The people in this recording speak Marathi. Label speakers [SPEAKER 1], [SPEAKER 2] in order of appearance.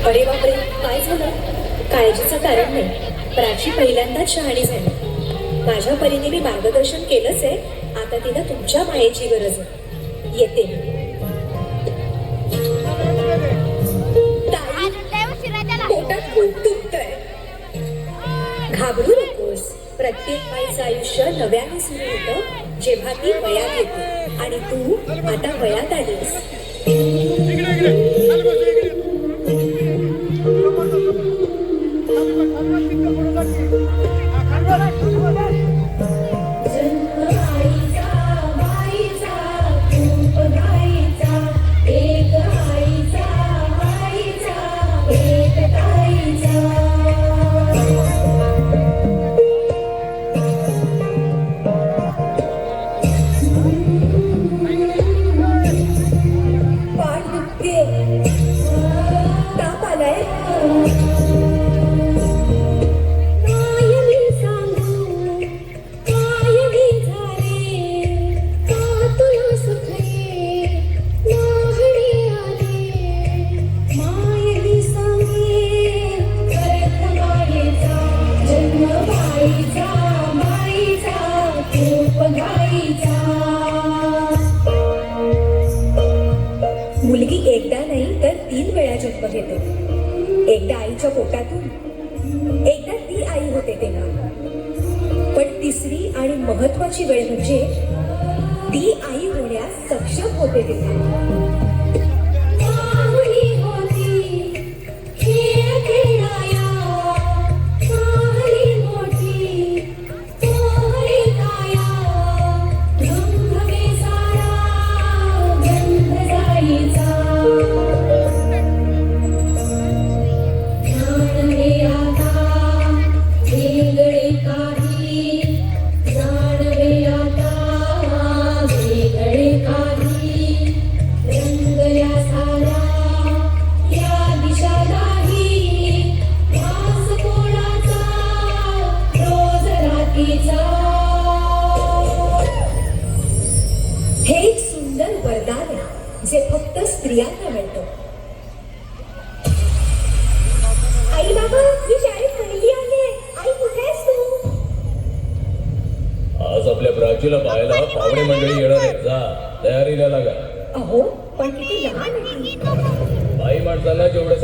[SPEAKER 1] अरे बापरे, काय झालं? काळजीचं कारण नाही. प्राची पहिल्यांदाच शहाणी झाली. माझ्या परीने मी मार्गदर्शन केलंच आहे. आता तिला तुमच्या मायेची गरज आहे. येते. ताई, पोटात खूप दुखतंय. घाबरू नकोस. प्रत्येक बाईचं आयुष्य नव्याने सुरू होतं जेव्हा ती वयात येते. आणि तू आता वयात आलीस. मुलगी एकदा नाही तर 3 वेळा जन्म घेते. एकदा आईच्या पोटातून, एकदा ती आई होते तेव्हा. पण तिसरी आणि महत्वाची वेळ म्हणजे ती आई होण्यास सक्षम होते तेव्हा. हे एक सुंदर वरदान आहे जे फक्त स्त्रियांना मिळतं. आई बाबा, मी शाळेत पहिली आले. आई, कुठे आहेस तू?
[SPEAKER 2] आज आपल्या प्राचीला पाहायला पाहुणे मंडळी येणार आहेत. जा, तयारीला लागा.
[SPEAKER 1] अहो, पण किती लहान आहे.
[SPEAKER 2] बाई माणसांना जेवढं